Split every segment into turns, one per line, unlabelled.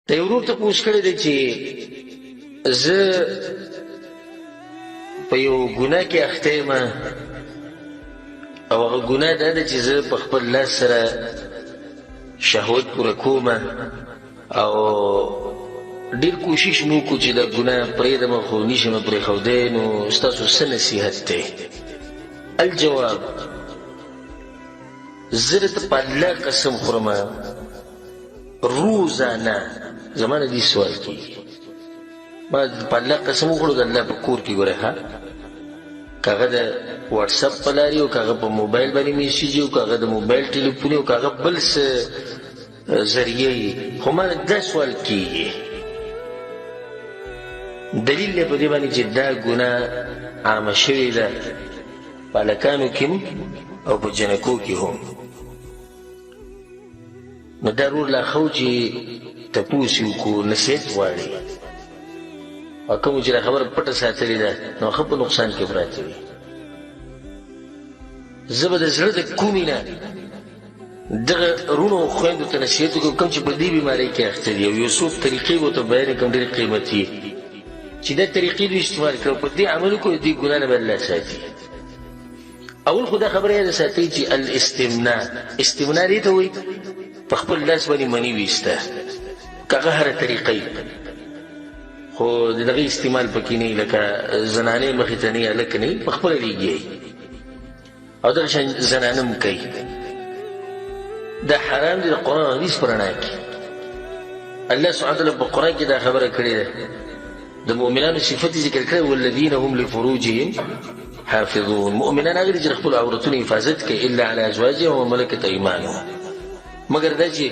ته ورور ته پوښتنه کړې ده چې زه په یو ګناه کې اخته یم او هغه ګناه دا ده چې زه په خپل لاس سره شهوت پوره کوم او ډېر کوشش مو وکړو چې دا ګناه پرېږدم خو نشم پرېښودی نو ستاسو څه نصیحت دی؟ الجواب زه درته په الله قسم خورم روزانه زما نه دې سوال کېږي ما په الله قسم وخوړو د الله په کور کې ګورئ ښه که هغه د واټساپ په لارې او که هغه په موبایل باندې میسیج او که هغه د موبایل ټلیفون او که هغه بل څه ذریعه یې خو ما نه دا سوال کېږي دلیل دی په دې باندې چې دا ګناه عامه شوې ده په هلکانو کې او په جنکو کې هم نو دا رور لا ښه و چې تپوس یې وکړو نصیحت غواړي او کوم چې دا خبره پټه ساتلې ده نو ښه په نقصان کې پراته وي زه به د زړه د کومې نه دغه رونو او خویندو ته نصیحت وکړم کوم چې په دې بیمارۍ کې اخته دي او یو څو طریقې به ورته بیانې کړم ډېرې قیمتي چې دا طریقې دوی استعمال کړو په دې عمل وکړو دې ګناه نه به الله ساتي اول خو دا خبره یاده ساتئ چې استمناء دې ته وایي په خپل لاس باندې مني ویسته که هغه هره طریقه خو د دغه استعمال پکې نه لکه زنانې مخې ته نه هلک نه په خپله لیږي او دغه شان زنانه هم کوي دا حرام دی د قرآن حدیث په رڼا کې الله سبحانه وتعالی په قرآن کې دا خبره کړې ده د مؤمنانو صفت ذکر کړی والذین هم لفروجهم حافظون مؤمنان هغه دي چې خپل عورتونو حفاظت کوي الا علی ازواجهم وملکت ایمانهم مګر دا چې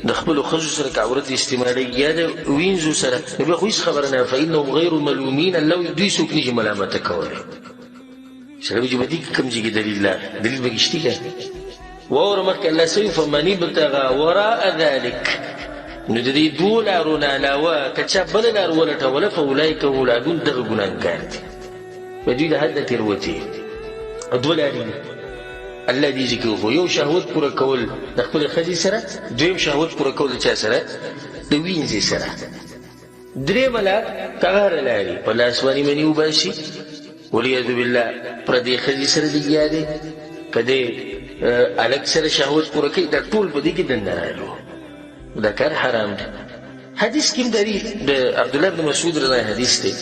د خپل ښځو سره که عورت استعمالوي یا د وینځو سره نو بیا خو هېڅ خبره نه فانهم غیر ملومین الله دوی څوک نشي ملامته کولی سړی چې په دې کې کوم ځای کې دلیل پکې شته که واوره مخکې الله څه وایي فمن ابتغى وراء ذلک نو د دې دوو لارو نه علاوه که چا بله لار ولټوله فاولئک هم العادون دغه ګناهګار دي په دوی د حد نه تېروتې دوه لارې دي الله دې ذکر وکړو یو شهوت پوره کول د خپلې ښځې سره دویم شهوت پوره کول د چا سره د وینځې سره درېیمه لار که هغه لارې په لاس باندې مني وباسي والعیاذ بالله پردې ښځې سره لګیا دی که دې هلک سره شهوت پوره کوي دا ټول په دې کې دننه راغلو دا کار حرام دی حدیث کې هم د عبدالله بن مسعود رضی حدیث دی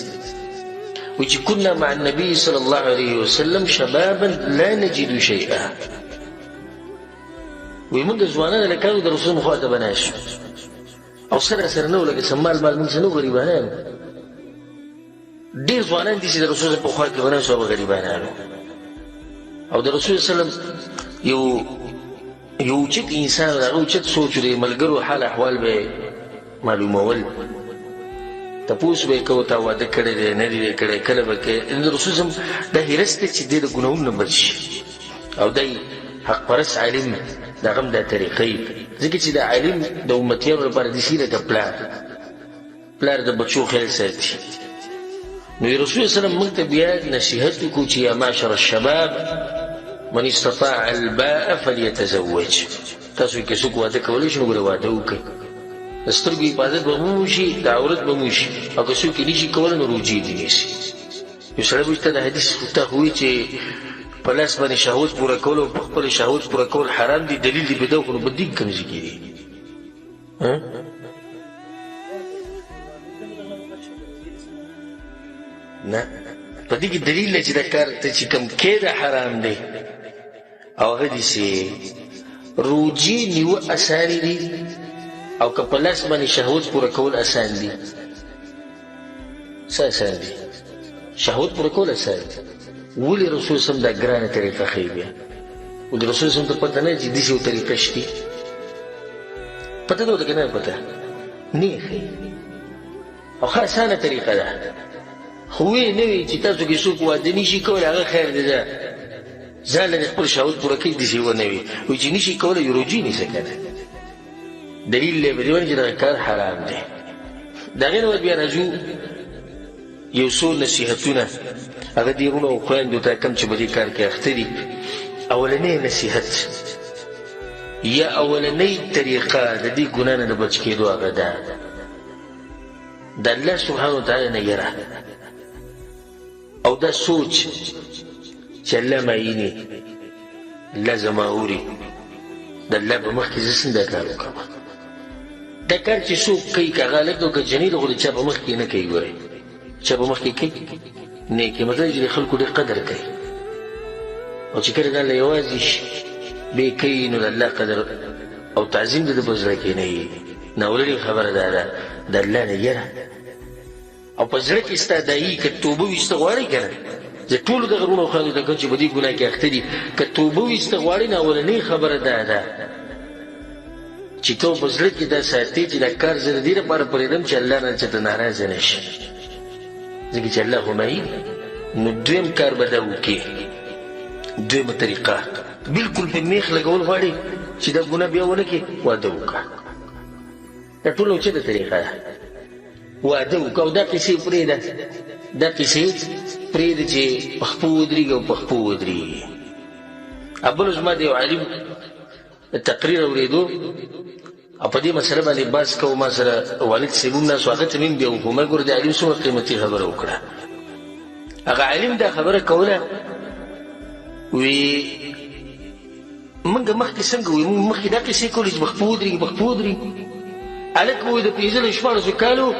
وچ كنا مع النبي صلى الله عليه وسلم شبابا لا نجد شيئا ومن ځوانان لکانو د رسول مخاطب بناش او سره نو لکه سمال مال من سنو غریبانان ډیر ځوانان دي چې د رسول په خوا کې بناش او غریبانان او د رسول صلی الله علیه وسلم یو چې انسان هغه چې سوچ لري ملګرو حال احوال به معلومول تپوس به کو تا واده کړی دی نه دی کړی کله به کې رسول هم د هرسته چې د ګناهونو نه بچ او دای حق پرس عالم دا غم د طریقې ځکه چې د عالم د امتیانو لپاره د سیره د پلار د بچو خیال ساتي نو رسول صلی الله علیه وسلم موږ ته بیا نصیحت وکړو چې یا معشر الشباب من استطاع الباء فليتزوج تاسو کې څوک واده کولی شي نو واده وکړئ د سترګو حفاظت به مو وشي د عورت به مو وشي او که څوک یې نشي کولی نو روجې دې نیسي یو سړی به ته د حدیث ته وایي چې په لاس باندې شهوت پوره کول او په خپل شهوت پوره کول حرام دي دلیل دې په دغه خو نو په دې کوم ځای کې دي نه په دې کې دلیل دی چې دا کار ته چې کوم کېده حرام دی او هغه دې چې روجې نیوه اسانې دي او که په لاس باندې شهوت پوره کول اسان دي څه اسان دي شهوت پوره کول اسان دي ولې رسول صلی الله علیه وسلم دا ګرانه طریقه ښیي بیا ولې رسول صلی الله علیه وسلم ته پته نه چې داسې یو طریقه شته پته ده ورته که نه پته نه یې ښیي او ښه اسانه طریقه ده خو ویې نه وي چې تاسو کې څوک واده نشي کولی هغه خیر دی ده ځان له خپل شهوت پوره کوي داسې ونه وي وایي چې نشي کولی یو روجې نیسه که نه دلیل دی په دې باندې چې دغه کار حرام دی د هغې نه بعد بیا راځو یو څو نصیحتونه هغه دې وروڼو او خویندو ته کوم چې په دې کار کې اخته دي اولنی نصیحت یا اولنی طریقه د دې ګناه نه د بچ کېدو هغه ده د الله سبحانه وتعالی نه یره او دا سوچ چې الله معیني الله زما اوري د الله په مخ کې زه څنګه کار وکړم دا کار چې څوک کوي که هغه هلک دی او که جنۍ ده خو د چا په مخ کې نه کوي ګورئ چا په مخ کې کوي نه کوي مطلب چې د خلکو ډېر قدر کوي او چې کله د الله یوازې شي بیا کوي نو د الله قدر او تعظیم د ده په زړه کې نه وي ناولرې خبره دا ده د الله نه یره او په زړه کې ستا دا وي که توبه وي سته غواړئ که نه زه ټولو دغه وروڼو خویندو ته کوم چې په دې ګناه کې اخته دي که توبه وي سته غواړئ نو اولنۍ خبره دا ده چې ته په زړه کې دا ساتې چې دا کار زه د دې لپاره پرېږدم چې الله نه چېرته ناراضه نه شي ځکه چې الله خو معین نو دویم کار به دا وکړي دویمه طریقه بلکل په میخ لګول غواړي چې دا ګناه بیا ونه کړي واده وکړه دا ټول اوچته طریقه ده واده وکړه او دا قیسې پرېږده دا قیسې پرېږده چې په خپو ودرېږي او په خپو ودرېږي بل زما د یو عالم تقریر اورېدو او په دې مسله باندې بحث کوو ما سره والد صاحب هم ناست و هغه ته مې هم بیا وکړو ما ګوره د عالم څومره قیمتي خبره وکړه هغه عالم دا خبره کوله وی موږ مخکې څنګه وي موږ مخکې دا قیسې کولې چې په خپو ودرېږي په خپو ودرېږي هلک وایي د 15-16 کالو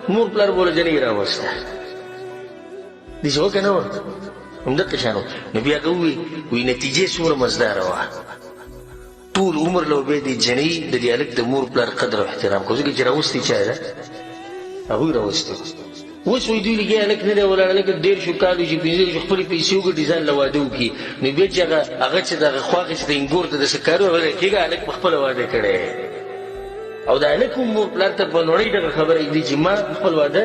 مور پلار به له جنۍ راوسته داسې وه که نه وه همدقه شان نو بیا هغه ووایي نتیجې څومره مزداره وه ټول عمر له بیا د جنۍ د دې هلک د مور پلار قدر او احترام کوو ځکه چې راوستې چا ده هغوی راوستې اوس وایي دوی لګیا هلک نه دی ولاړ هلک 13 کالو چې 15 خپلې پیسې وکړي ځان له واده وکړي نو بیا چې هغه چې دغه خواښې چې د انګور ته داسې کار وغیره کېږي هلک په خپله واده کړی او د هلک هم مور پلار ته په نړۍ دغه خبره ږدي چې ما خپل واده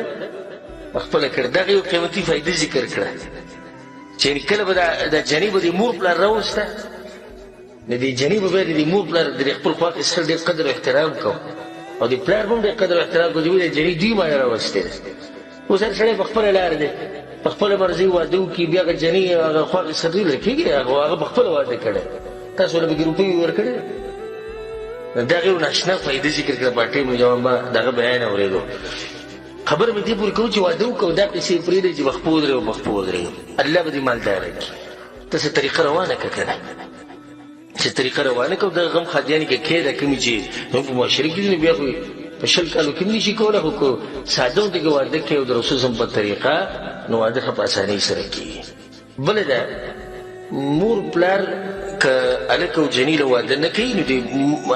خپله کړ دغه یو قیمتي فایده ذکر کړه چې کله به د جنۍ به د مور پلار راوسته نو د جنۍ به بیا د مور پلار د خپل خواښې څخه ډېر قدر او احترام کو او د پلار به هم ډېر قدر او احترام کو چې د جنۍ دوی ماړه راوستې ده اوس هر سړی په خپله لاره دی په خپله مرضۍ واده وکړي بیا هغه جنۍ هغه خواښې څخه دوی لرې کېږي هغه په خپله واده کړی تاسو له پکې روپۍ ورکړی دغه یو ناشنا فایده ذکر کړه په ټیم جواب ما دغه بیان اورېدو خبره مې دې پورې کوو چې واده وکړو دا پیسې پرېږدئ چې په خپو ودرېږي او په خپو ودرېږي الله به دې مالداره کړي داسې طریقه روانه کړه که نه چې طریقه روانه کړو دغه غم خادیانې کې کېده کومې چې زموږ په معاشره کې دي نو بیا خو په 20 کالو کې هم نشي کولی خو که ساده ودې کې واده کوي او د رسول صم په طریقه نو واده ښه په اسانۍ سره کېږي بله ده مور پلار که هلک او جنۍ له واده نه کوي نو د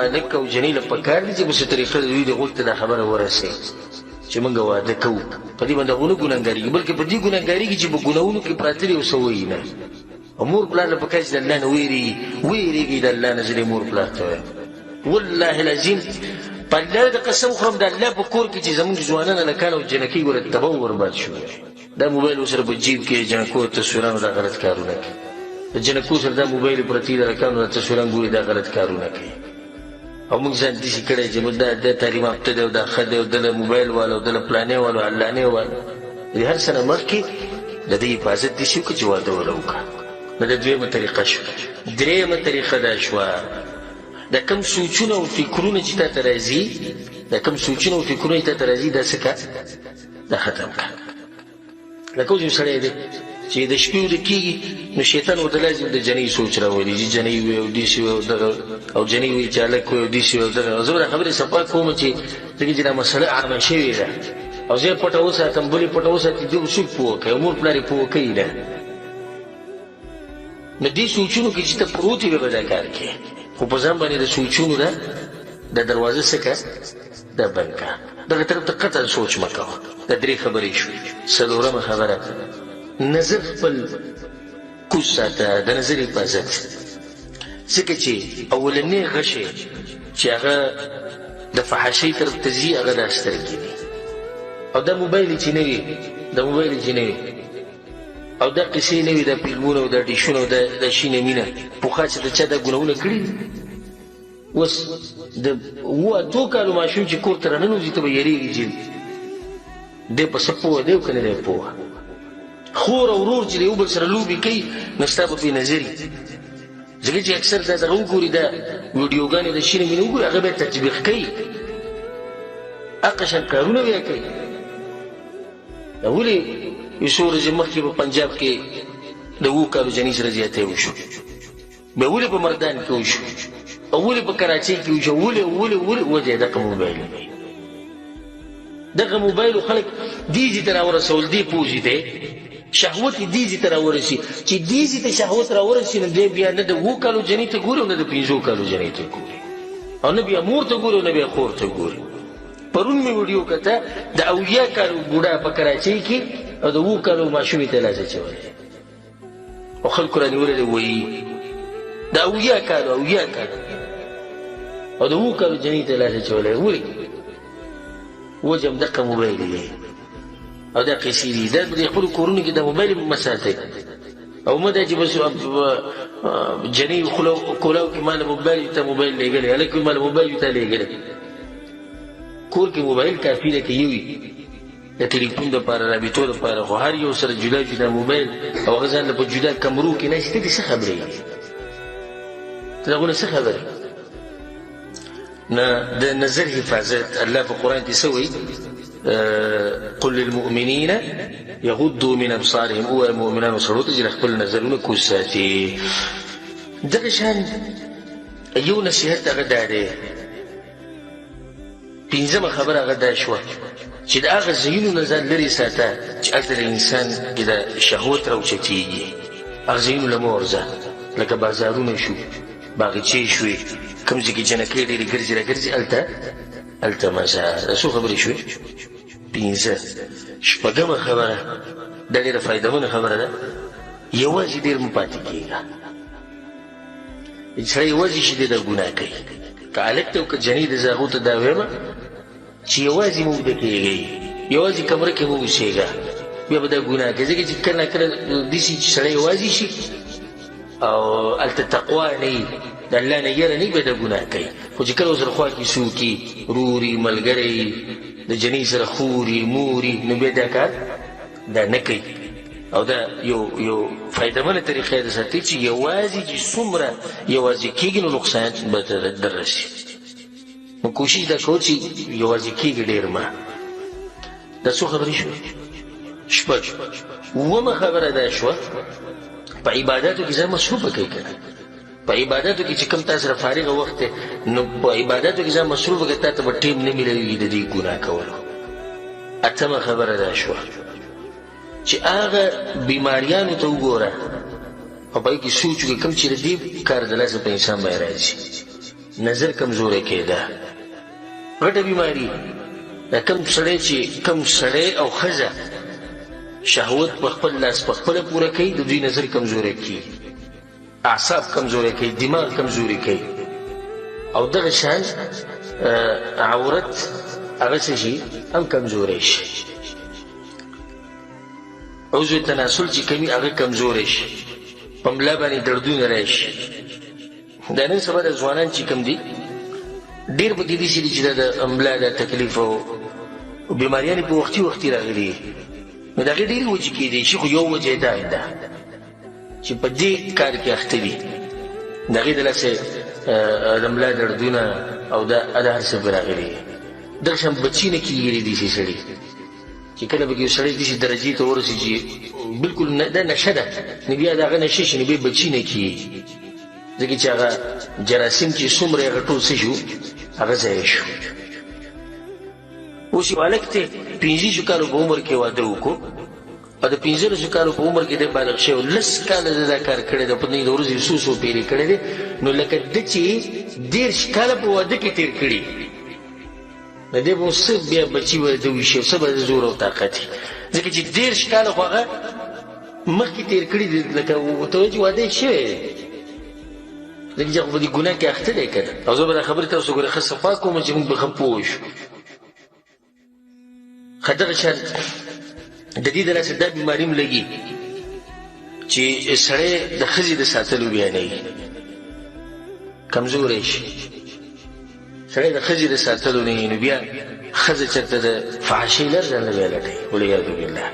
هلک او جنۍ له پکار دي چې په څه طریقه د دوی د غوږ ته دا خبره ورسوي چې موږ واده کوو په دې باندې هغه نه ګناهګارېږي بلکې په دې ګناهګارېږي چې په ګناهونو کې پراته دي او څه وایي نه او مور پلار له پکار چې د الله نه ویرېږي د الله نه زه مور پلار ته وایم والله العظیم په الله د قسم خورم د الله په کور کې چې زموږ ځوانان هلکان او جنکۍ ګوره تباه و برباد شوي دا موبایل ورسره په جیب کې جنکو تصویرانو دا غلط کارونه کوي د جنکو سره دا موبایل پرتې د هلکانو د تصویران ګوري دا غلط کارونه کوي او موږ ځان داسې کړی چې دا تعلیم یافته دی او دا ښه دی او دله موبایل والا او دله پلانې والا او علانې والا د هر څه نه مخکې د دې حفاظت داسې وکړه چې واده وله وکړه نو دا دویمه طریقه شوه درېیمه طریقه دا شوه دا کم سوچونه او فکرونه چې تا ته راځي دا کم سوچونه او فکرونه چې تا ته راځي دا څه کړه دا ختم کړه لکه اوس یو سړی دی چې د شپې ورځې کېږي نو شیطان ورته لازم د جنۍ سوچ راولي چې جنۍ وي او داسې وي او دغه او جنۍ وي چې هلک وي او داسې وي او دغه زه به دا خبرې صفا کوم چې ځکه چې دا مسله عامه شوې ده او زه یې پټه وساتم بل یې پټه وساتي دې څوک پوه کوي مور پلار یې پوه کوي نه نو دې سوچونو کې چې ته پروت وي به دا کار کوې خو په ځان باندې د سوچونو ده دا دروازه څه کړه دا بند کړه دغه طرف ته قطعا سوچ مه کوه دا درې خبرې شوې څلورمه خبره نظر خپل کوز ساته د نظر حفاظت ځکه چې اولنی غشی چې هغه د فحاشۍ طرف ته ځي هغه دا سترګې دي او دا موبایل چې نه وي او دا قصې نه وي دا فلمونه او دا ډیشونه او دا شینه مینه پخوا چې د چا دا ګناهونه کړي دي اوس د 2 کالو ماشوم چې کور ته راننوځي ته به یېرېږي چې دی په څه پوهه دی او که نه دی پوهه خور او ورور چې د یو بل سره لوبې کوي نو ستا به پرې نظري ځکه چې اکثر دا دغه وګوري دا ویډیوګانې د شینې مینې وګوري هغه به یې تطبیق کوي هغه شان کارونه بیا کوي دا ولې یو څو ورځې مخکې په پنجاب کې د 7 کالو جنۍ سره زیاتی وشو، بیا ولې په مردان کې وشو، او ولې په کراچۍ کې وشو، ولې وجه یې دغه موبایل دی. دغه موبایل خلک دیزي ته راورسول، دی پوځي دی شهوت دیزي ته راورسي، چې دیزي ته شهوت راورسي نو دی بیا نه د 7 کالو جنۍ ته ګوري او نه د 15 کالو جنۍ ته ګوري، او نه بیا مور ته ګوري او نه بیا خور ته ګوري. پرون مې ویډیو کته د 80 کالو بوډا په کراچۍ کې او د 7 کالو ماشومې ته لاس اچولی او خلکو رانیولی دی وایي د 80 کالو او د 7 کالو جنۍ ته لاس اچولی. ولې وجه همدغه موبایل دی او دا قیسې دي. دا د خپلو کورونو کې د موبایل مه ساتئ او مه دا چې بس جنۍ کولاو کې ما له موبایل ته موبایل لېږلی، هلک ما له موبایل ته لېږلی. کور کې موبایل کافي ده که یو وي د ټلیفون دپاره رابطو دپاره، خو هر یو سره جدا جدا موبایل او هغه ځان له په جدا کمرو کې ناست. ته دې څه خبرې ته دغونه څه خبرې نه. د نظر حفاظت الله په قرآن کې څه وایي؟ قل للمؤمنین یغضوا من ابصارهم، ووایه مؤمنانو سړو ته چې د خپل نظرونه کوز ساتي. دغه شان یو نصیحت هغه دا دی، 5مه خبره هغه دا شوه چې د هغه ځایونو نه ځان لرې ساته چې هلته د انسان کې د شهوت راوچتېږي. هغه ځایونو له مه ورځه، لکه بازارونه شو، باغچې شوې، کوم ځای کې جنکۍ ډېرې ګرځي راګرځي هلته مه ځه. دا څو خبرې شوې؟ 5. 6مه خبره دا ډېره فایدهمنه خبره ده، یوازې ډېر مه پاتې کېږه. سړی یوازې شي دی دا ګناه کوي. که هلک ته او که جنۍ ده، زه هغو ته دا وایم چې یوازې مه اوږده کېږئ، یوازې کمره کې مه اوسېږه، بیا به دا ګناه کوي. ځکه چې کله ناکله داسې چې سړی یوازې شي او هلته تقوا نه وي، د الله نه یره نه وي، بیا دا ګناه کوي. خو چې کله ورسره خوا کې څوک وي، ورور وي، ملګری د جنۍ سره خور وي، مور وي، نو بیا دا کار دا نه کوي. او دا یو فایدهمنه طریقه ده ساتي چې یوازې چې څومره یوازې کېږي نو نقصان به در رسي. نو کوشش دا کوو چې یوازې کېږي ډېر ما. دا څو خبرې شوې؟ 6. 7مه خبره دا شوه په عباداتو کې ځان مصروفه کوي. که په عباداتو کې چې کوم تا سره فارغه وخت دی نو په عباداتو کې ځان مصروفه کوي، تا ته به ټیم نه میلاویږي د دې ګناه کولو. 8مه خبره دا شوه چې هغه بیماریانو ته وګوره او په هغې کې سوچ وکړي کوم چې د دې کار د لاسه په انسان باندې راځي. نظر کمزوری کېده، غټه بیماري ده. کوم سړی او ښځه شهوت په خپل لاس په خپله پوره کوي، د دوی نظر کمزوری کوي، اعصاب کمزوری کوي، دماغ کمزوری کوي. او دغه شان عورت هغه څه شي هم کمزوری شي. عضو تناسل چې کوي هغه کمزوری شي، په ملا باندې دردونه راشي. دا نن سبا د ځوانان چې کوم دي ډېر په کې دي چې د ملا د تکلیف او بیماریانې په وختي راغلي، نو د هغې ډېرې وجې کېدی شي. خو یو وجه یې دا ده چې په دې کار کې اخته دي، د هغې د لاسه د ملا دردونه او دا هر څه پرې راغلي. دغه شان بچي نه کېږي داسې سړي چې کله به یو سړی داسې درجې ته ورسي چې بلکل دا نشه ده، نو بیا د هغه نشې شي، نو بیا بچي نه کېږي. ځکه چې هغه جراثیم چې څومره هغه ټول څه شو، هغه ضایع شو. اوس یو هلک ته 15 کالو په عمر کې واده وکړو او د 15 کالو په عمر کې دی بالغ شوی، 10 کاله د دا کار کړی دی، په د ورځې څو پیرې کړی دی. نو لکه ده چې 13 کاله په واده کې تېر کړي، نو دی به څه بیا بچي واده وشي، څه به د زور او طاقت وي. ځکه چې 13 کاله خو هغه مخکې تېر کړي دي، لکه ورته وایي چې واده یې شوی دی، ځکه چې هغه په دې ګناه کې اخته دی که نه. او زه به دا خبرې تاسو ګوره ښه صفا کوم چې موږ به ښه پوه شو. ښه دغه شان د دې د لاسه دا بیماري هم لګي چې سړی د ښځې د ساتلو بیانوي، کمزوری شي. سړی د ښځې د ساتلو نه وي، نو بیا ښځه چېرته د فحاشۍ لر ځان له بیا لټوي، والعیاذ بالله.